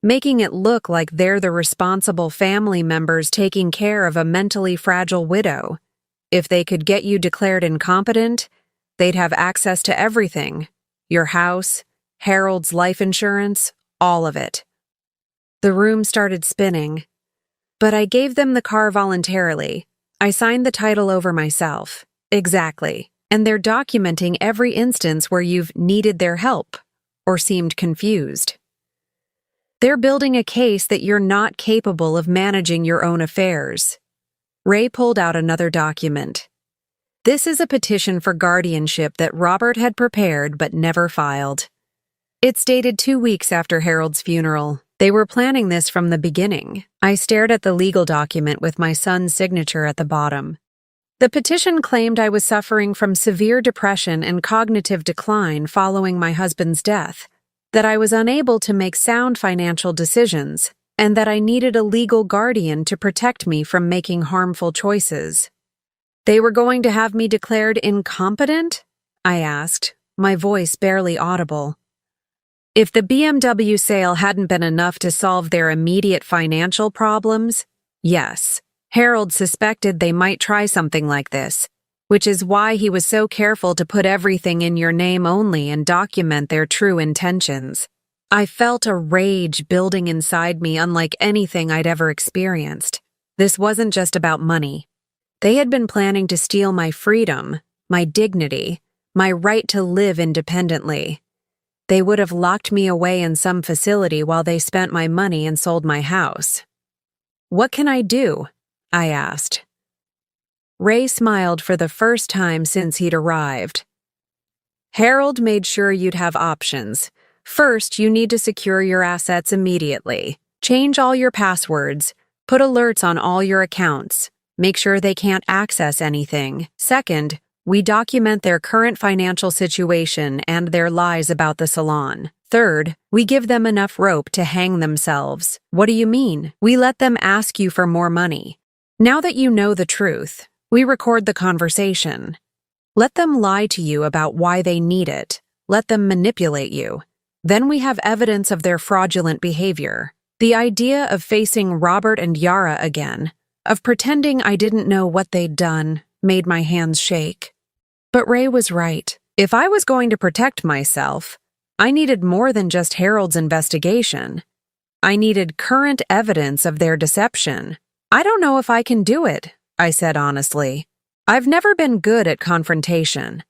[SPEAKER 1] making it look like they're the responsible family members taking care of a mentally fragile widow. If they could get you declared incompetent, they'd have access to everything. Your house, Harold's life insurance, all of it. The room started spinning. But I gave them the car voluntarily. I signed the title over myself. Exactly. And they're documenting every instance where you've needed their help or seemed confused. They're building a case that you're not capable of managing your own affairs. Ray pulled out another document. This is a petition for guardianship that Robert had prepared but never filed. It's dated 2 weeks after Harold's funeral. They were planning this from the beginning. I stared at the legal document with my son's signature at the bottom. The petition claimed I was suffering from severe depression and cognitive decline following my husband's death, that I was unable to make sound financial decisions, and that I needed a legal guardian to protect me from making harmful choices. They were going to have me declared incompetent? I asked, my voice barely audible. If the BMW sale hadn't been enough to solve their immediate financial problems, yes, Harold suspected they might try something like this, which is why he was so careful to put everything in your name only and document their true intentions. I felt a rage building inside me unlike anything I'd ever experienced. This wasn't just about money. They had been planning to steal my freedom, my dignity, my right to live independently. They would have locked me away in some facility while they spent my money and sold my house. What can I do? I asked. Ray smiled for the first time since he'd arrived. Harold made sure you'd have options. First, you need to secure your assets immediately. Change all your passwords. Put alerts on all your accounts. Make sure they can't access anything. Second, we document their current financial situation and their lies about the salon. Third, we give them enough rope to hang themselves. What do you mean? We let them ask you for more money. Now that you know the truth, we record the conversation. Let them lie to you about why they need it. Let them manipulate you. Then we have evidence of their fraudulent behavior. The idea of facing Robert and Yara again, of pretending I didn't know what they'd done, made my hands shake. But Ray was right. If I was going to protect myself, I needed more than just Harold's investigation. I needed current evidence of their deception. I don't know if I can do it, I said honestly. I've never been good at confrontation.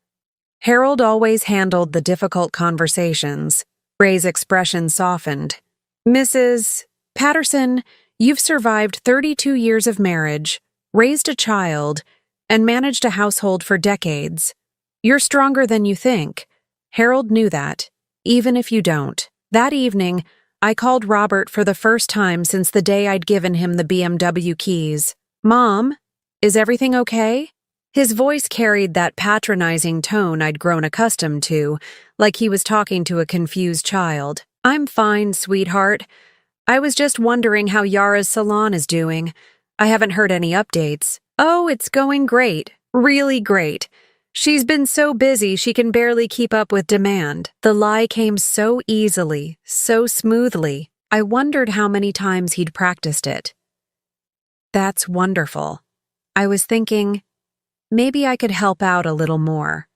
[SPEAKER 1] Harold always handled the difficult conversations. Ray's expression softened. Mrs. Patterson, You've survived 32 years of marriage, raised a child, and managed a household for decades. You're stronger than you think. Harold knew that, even if you don't. That evening, I called Robert for the first time since the day I'd given him the BMW keys. "Mom, is everything okay?" His voice carried that patronizing tone I'd grown accustomed to, like he was talking to a confused child. "I'm fine, sweetheart. I was just wondering how Yara's salon is doing. I haven't heard any updates." "Oh, it's going great. Really great. She's been so busy she can barely keep up with demand." The lie came so easily, so smoothly. I wondered how many times he'd practiced it. That's wonderful. I was thinking, maybe I could help out a little more.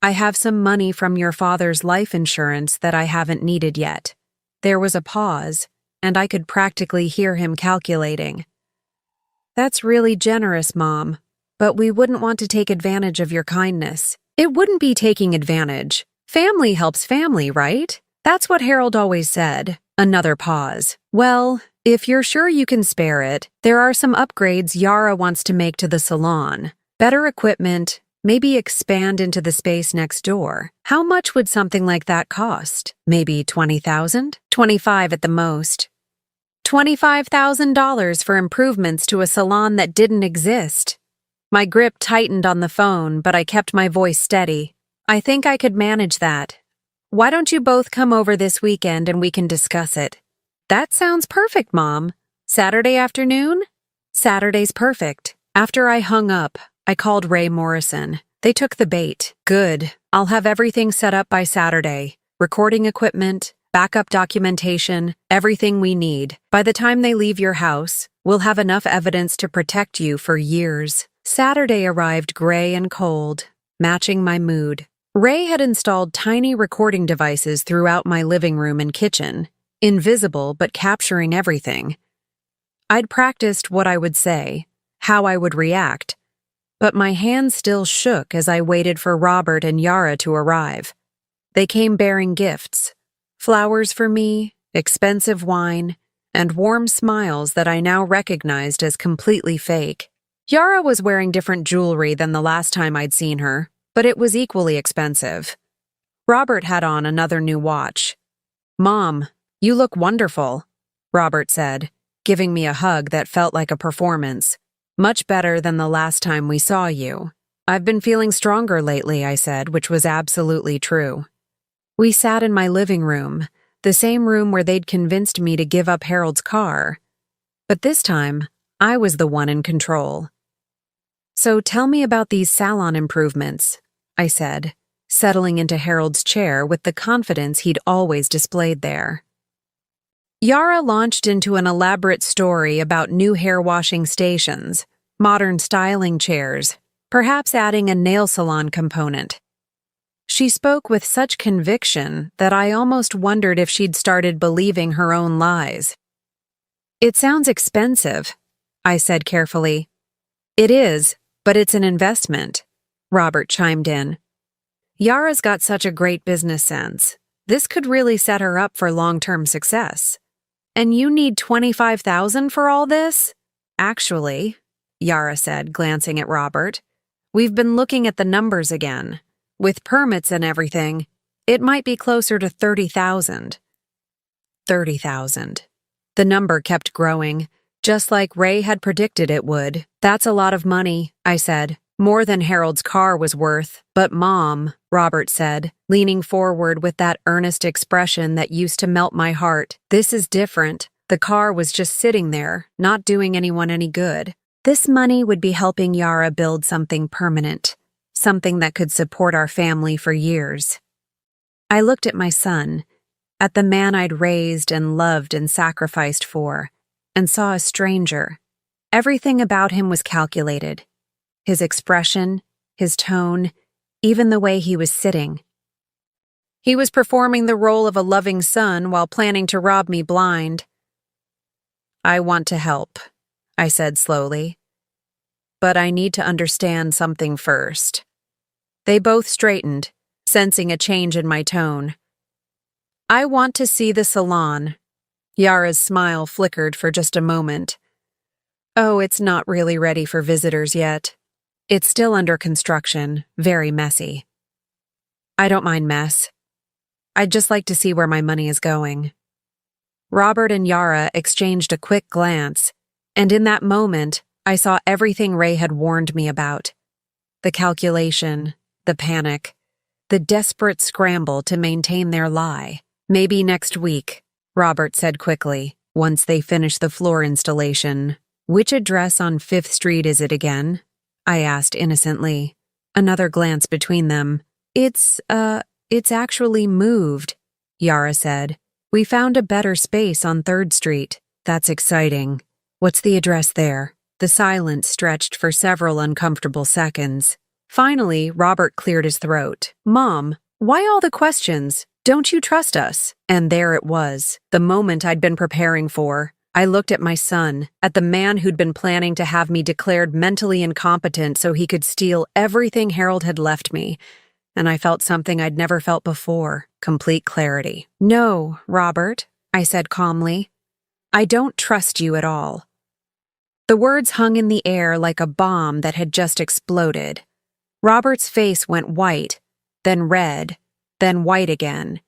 [SPEAKER 1] I have some money from your father's life insurance that I haven't needed yet. There was a pause, and I could practically hear him calculating. "That's really generous, Mom, but we wouldn't want to take advantage of your kindness." "It wouldn't be taking advantage. Family helps family, right? That's what Harold always said." Another pause. "Well, if you're sure you can spare it, there are some upgrades Yara wants to make to the salon. Better equipment, maybe expand into the space next door." "How much would something like that cost? Maybe $20,000? 25 at the most." $25,000 for improvements to a salon that didn't exist. My grip tightened on the phone, but I kept my voice steady. "I think I could manage that. Why don't you both come over this weekend and we can discuss it?" "That sounds perfect, Mom. Saturday afternoon?" "Saturday's perfect." After I hung up, I called Ray Morrison. They took the bait. "Good. I'll have everything set up by Saturday. Recording equipment, backup documentation, everything we need. By the time they leave your house, we'll have enough evidence to protect you for years." Saturday arrived gray and cold, matching my mood. Ray had installed tiny recording devices throughout my living room and kitchen, invisible but capturing everything. I'd practiced what I would say, how I would react, but my hands still shook as I waited for Robert and Yara to arrive. They came bearing gifts, flowers for me, expensive wine, and warm smiles that I now recognized as completely fake. Yara was wearing different jewelry than the last time I'd seen her, but it was equally expensive. Robert had on another new watch. "Mom, you look wonderful," Robert said, giving me a hug that felt like a performance. "Much better than the last time we saw you." "I've been feeling stronger lately," I said, which was absolutely true. We sat in my living room, the same room where they'd convinced me to give up Harold's car. But this time, I was the one in control. "So tell me about these salon improvements," I said, settling into Harold's chair with the confidence he'd always displayed there. Yara launched into an elaborate story about new hair washing stations, modern styling chairs, perhaps adding a nail salon component. She spoke with such conviction that I almost wondered if she'd started believing her own lies. "It sounds expensive," I said carefully. "It is, but it's an investment," Robert chimed in. "Yara's got such a great business sense. This could really set her up for long-term success. And you need $25,000 for all this?" "Actually," Yara said, glancing at Robert, "we've been looking at the numbers again. With permits and everything, it might be closer to 30,000. 30,000. The number kept growing, just like Ray had predicted it would. "That's a lot of money," I said. "More than Harold's car was worth." "But Mom," Robert said, leaning forward with that earnest expression that used to melt my heart, "this is different. The car was just sitting there, not doing anyone any good. This money would be helping Yara build something permanent, something that could support our family for years." I looked at my son, at the man I'd raised and loved and sacrificed for, and saw a stranger. Everything about him was calculated. His expression, his tone, even the way he was sitting. He was performing the role of a loving son while planning to rob me blind. "I want to help," I said slowly. "But I need to understand something first." They both straightened, sensing a change in my tone. "I want to see the salon. Yara's smile flickered for just a moment. Oh, it's not really ready for visitors yet. It's still under construction, very messy. I don't mind mess. I'd just like to see where my money is going. Robert and Yara exchanged a quick glance, and in that moment, I saw everything Ray had warned me about. The calculation, the panic, the desperate scramble to maintain their lie. Maybe next week, Robert said quickly, once they finished the floor installation. Which address on 5th Street is it again? I asked innocently. Another glance between them. It's actually moved, Yara said. We found a better space on 3rd Street. That's exciting. What's the address there? The silence stretched for several uncomfortable seconds. Finally, Robert cleared his throat. Mom, why all the questions? Don't you trust us? And there it was, the moment I'd been preparing for. I looked at my son, at the man who'd been planning to have me declared mentally incompetent so he could steal everything Harold had left me, and I felt something I'd never felt before, complete clarity. No, Robert, I said calmly. I don't trust you at all. The words hung in the air like a bomb that had just exploded. Robert's face went white, then red, then white again.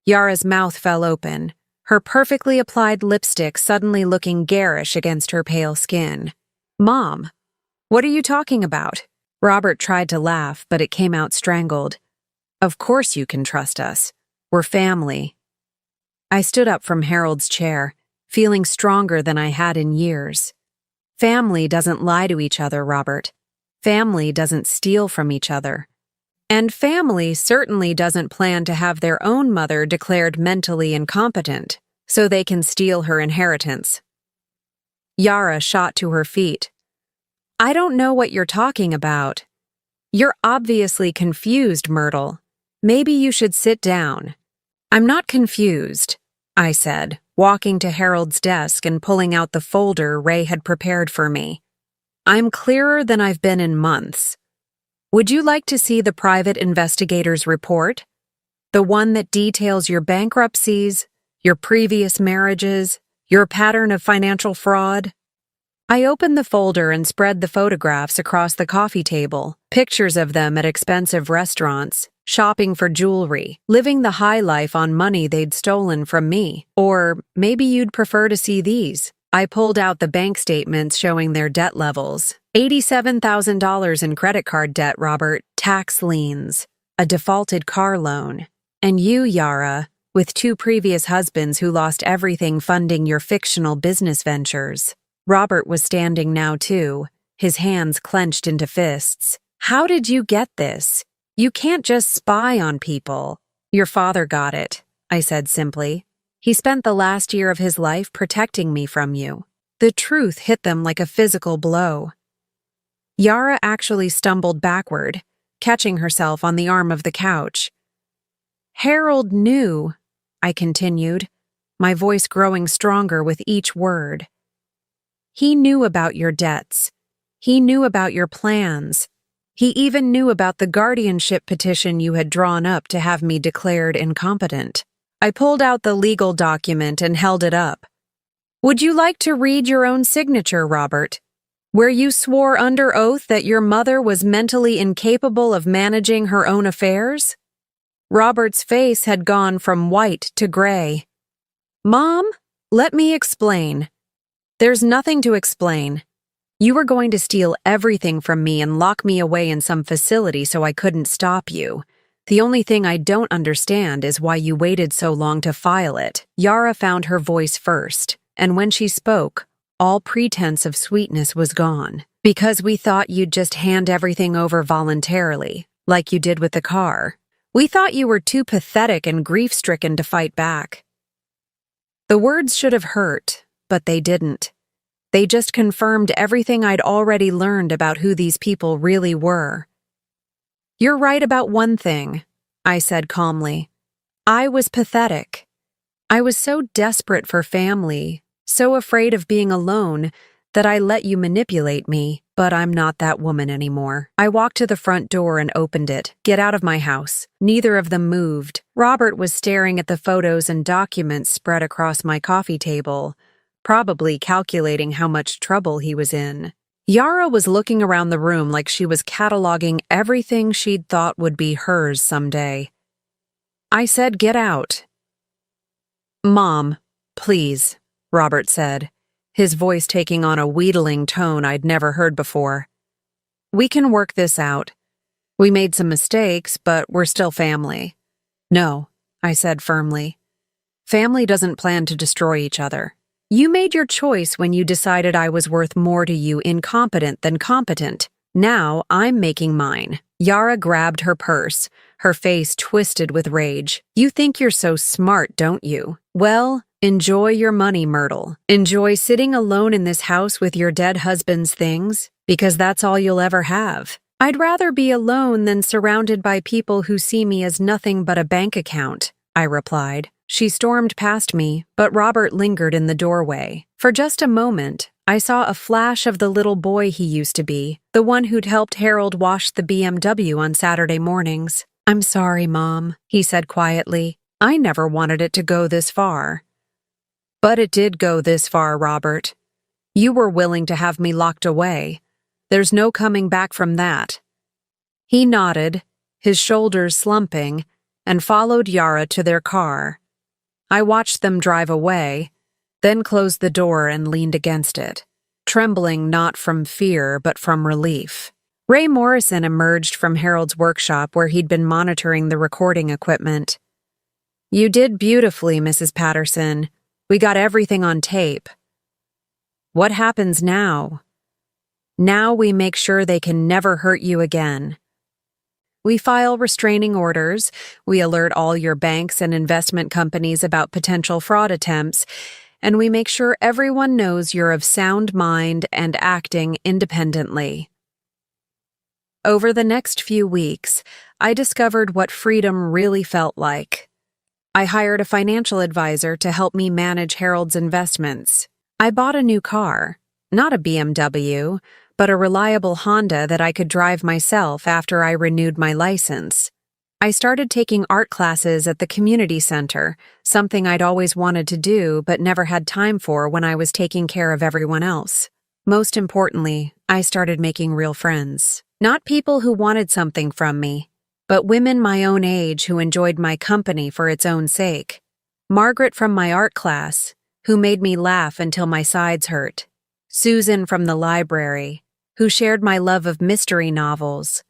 [SPEAKER 1] Yara's mouth fell open, her perfectly applied lipstick suddenly looking garish against her pale skin. Mom, what are you talking about? Robert tried to laugh, but it came out strangled. Of course you can trust us. We're family. I stood up from Harold's chair, feeling stronger than I had in years. Family doesn't lie to each other, Robert. Family doesn't steal from each other. And family certainly doesn't plan to have their own mother declared mentally incompetent so they can steal her inheritance. Yara shot to her feet. I don't know what you're talking about. You're obviously confused, Myrtle. Maybe you should sit down. I'm not confused, I said, walking to Harold's desk and pulling out the folder Ray had prepared for me. I'm clearer than I've been in months. Would you like to see the private investigator's report? The one that details your bankruptcies, your previous marriages, your pattern of financial fraud? I opened the folder and spread the photographs across the coffee table, pictures of them at expensive restaurants, shopping for jewelry, living the high life on money they'd stolen from me. Or maybe you'd prefer to see these. I pulled out the bank statements showing their debt levels. $87,000 in credit card debt, Robert, tax liens, a defaulted car loan. And you, Yara, with 2 previous husbands who lost everything funding your fictional business ventures. Robert was standing now too, his hands clenched into fists. How did you get this? You can't just spy on people. Your father got it, I said simply. He spent the last year of his life protecting me from you. The truth hit them like a physical blow. Yara actually stumbled backward, catching herself on the arm of the couch. Harold knew, I continued, my voice growing stronger with each word. He knew about your debts. He knew about your plans. He even knew about the guardianship petition you had drawn up to have me declared incompetent. I pulled out the legal document and held it up. Would you like to read your own signature, Robert, where you swore under oath that your mother was mentally incapable of managing her own affairs? Robert's face had gone from white to gray. Mom, let me explain. There's nothing to explain. You were going to steal everything from me and lock me away in some facility so I couldn't stop you. The only thing I don't understand is why you waited so long to file it. Yara found her voice first, and when she spoke, all pretense of sweetness was gone. Because we thought you'd just hand everything over voluntarily, like you did with the car. We thought you were too pathetic and grief-stricken to fight back. The words should have hurt, but they didn't. They just confirmed everything I'd already learned about who these people really were. You're right about one thing, I said calmly. I was pathetic. I was so desperate for family, so afraid of being alone, that I let you manipulate me. but I'm not that woman anymore. I walked to the front door and opened it. Get out of my house. Neither of them moved. Robert was staring at the photos and documents spread across my coffee table, probably calculating how much trouble he was in. Yara was looking around the room like she was cataloging everything she'd thought would be hers someday. I said, "Get out." "Mom, please," Robert said, his voice taking on a wheedling tone I'd never heard before. "We can work this out. We made some mistakes, but we're still family." "No," I said firmly. "Family doesn't plan to destroy each other. You made your choice when you decided I was worth more to you incompetent than competent. Now I'm making mine." Yara grabbed her purse, her face twisted with rage. "You think you're so smart, don't you? Well, enjoy your money, Myrtle. Enjoy sitting alone in this house with your dead husband's things, because that's all you'll ever have. I'd rather be alone than surrounded by people who see me as nothing but a bank account," I replied. She stormed past me, but Robert lingered in the doorway. For just a moment, I saw a flash of the little boy he used to be, the one who'd helped Harold wash the BMW on Saturday mornings. "I'm sorry, Mom," he said quietly. "I never wanted it to go this far." "But it did go this far, Robert. You were willing to have me locked away. There's no coming back from that." He nodded, his shoulders slumping, and followed Yara to their car. I watched them drive away, then closed the door and leaned against it, trembling not from fear but from relief. Ray Morrison emerged from Harold's workshop where he'd been monitoring the recording equipment. "You did beautifully, Mrs. Patterson. We got everything on tape." "What happens now?" "Now we make sure they can never hurt you again. We file restraining orders, we alert all your banks and investment companies about potential fraud attempts, and we make sure everyone knows you're of sound mind and acting independently." Over the next few weeks, I discovered what freedom really felt like. I hired a financial advisor to help me manage Harold's investments. I bought a new car, not a BMW, but a reliable Honda that I could drive myself after I renewed my license. I started taking art classes at the community center, something I'd always wanted to do but never had time for when I was taking care of everyone else. Most importantly, I started making real friends. Not people who wanted something from me, but women my own age who enjoyed my company for its own sake. Margaret from my art class, who made me laugh until my sides hurt. Susan from the library, who shared my love of mystery novels.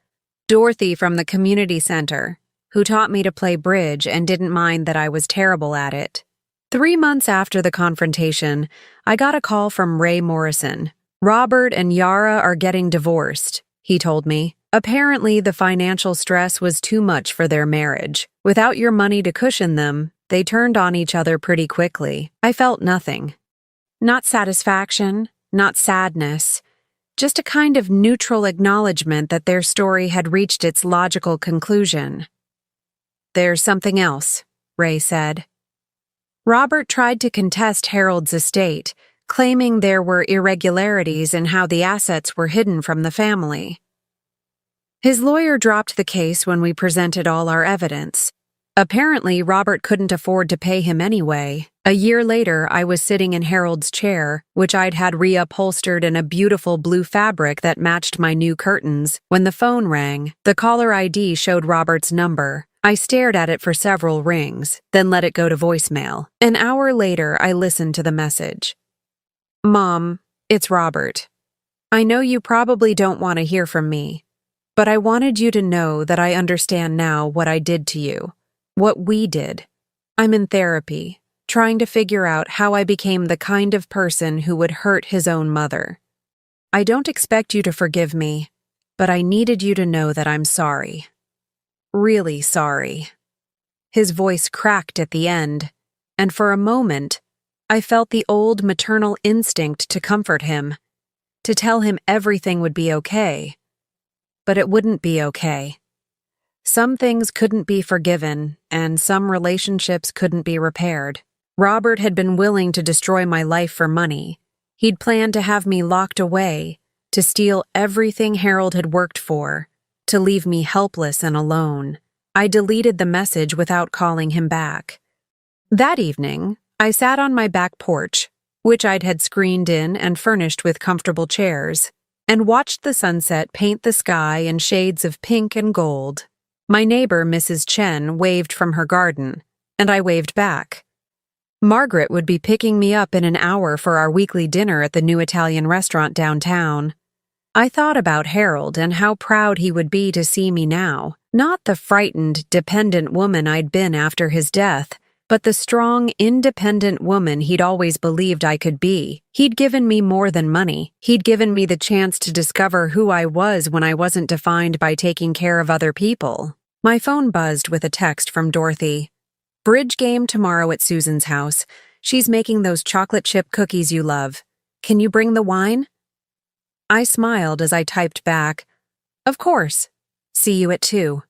[SPEAKER 1] Dorothy from the community center, who taught me to play bridge and didn't mind that I was terrible at it. 3 months after the confrontation, I got a call from Ray Morrison. "Robert and Yara are getting divorced," he told me. "Apparently, the financial stress was too much for their marriage. Without your money to cushion them, they turned on each other pretty quickly." I felt nothing. Not satisfaction, not sadness, just a kind of neutral acknowledgement that their story had reached its logical conclusion. "There's something else," Ray said. Robert tried to contest Harold's estate, claiming there were irregularities in how the assets were hidden from the family. His lawyer dropped the case when we presented all our evidence. Apparently, Robert couldn't afford to pay him anyway. A year later, I was sitting in Harold's chair, which I'd had reupholstered in a beautiful blue fabric that matched my new curtains, when the phone rang. The caller ID showed Robert's number. I stared at it for several rings, then let it go to voicemail. An hour later, I listened to the message. "Mom, it's Robert. I know you probably don't want to hear from me, but I wanted you to know that I understand now what I did to you. What we did. I'm in therapy, trying to figure out how I became the kind of person who would hurt his own mother. I don't expect you to forgive me, but I needed you to know that I'm sorry. Really sorry." His voice cracked at the end, and for a moment, I felt the old maternal instinct to comfort him, to tell him everything would be okay. But it wouldn't be okay. Some things couldn't be forgiven, and some relationships couldn't be repaired. Robert had been willing to destroy my life for money. He'd planned to have me locked away, to steal everything Harold had worked for, to leave me helpless and alone. I deleted the message without calling him back. That evening, I sat on my back porch, which I'd had screened in and furnished with comfortable chairs, and watched the sunset paint the sky in shades of pink and gold. My neighbor, Mrs. Chen, waved from her garden, and I waved back. Margaret would be picking me up in an hour for our weekly dinner at the new Italian restaurant downtown. I thought about Harold and how proud he would be to see me now, not the frightened, dependent woman I'd been after his death, but the strong, independent woman he'd always believed I could be. He'd given me more than money. He'd given me the chance to discover who I was when I wasn't defined by taking care of other people. My phone buzzed with a text from Dorothy. "Bridge game tomorrow at Susan's house. She's making those chocolate chip cookies you love. Can you bring the wine?" I smiled as I typed back, "Of course. See you at 2."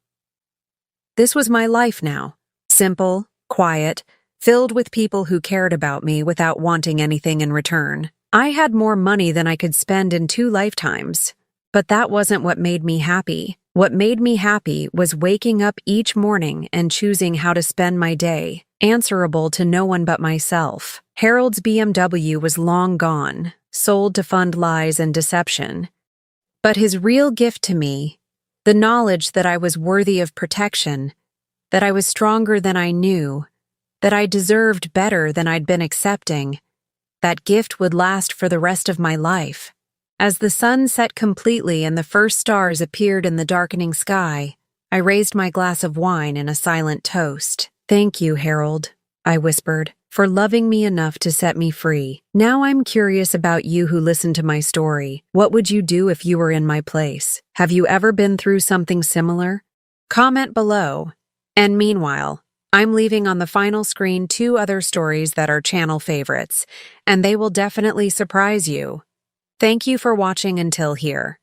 [SPEAKER 1] This was my life now. Simple, quiet, filled with people who cared about me without wanting anything in return. I had more money than I could spend in 2 lifetimes. But that wasn't what made me happy. What made me happy was waking up each morning and choosing how to spend my day, answerable to no one but myself. Harold's BMW was long gone, sold to fund lies and deception. But his real gift to me, the knowledge that I was worthy of protection, that I was stronger than I knew, that I deserved better than I'd been accepting, that gift would last for the rest of my life. As the sun set completely and the first stars appeared in the darkening sky, I raised my glass of wine in a silent toast. "Thank you, Harold," I whispered, "for loving me enough to set me free. Now I'm curious about you who listened to my story. What would you do if you were in my place? Have you ever been through something similar? Comment below. And meanwhile, I'm leaving on the final screen 2 other stories that are channel favorites, and they will definitely surprise you. Thank you for watching until here.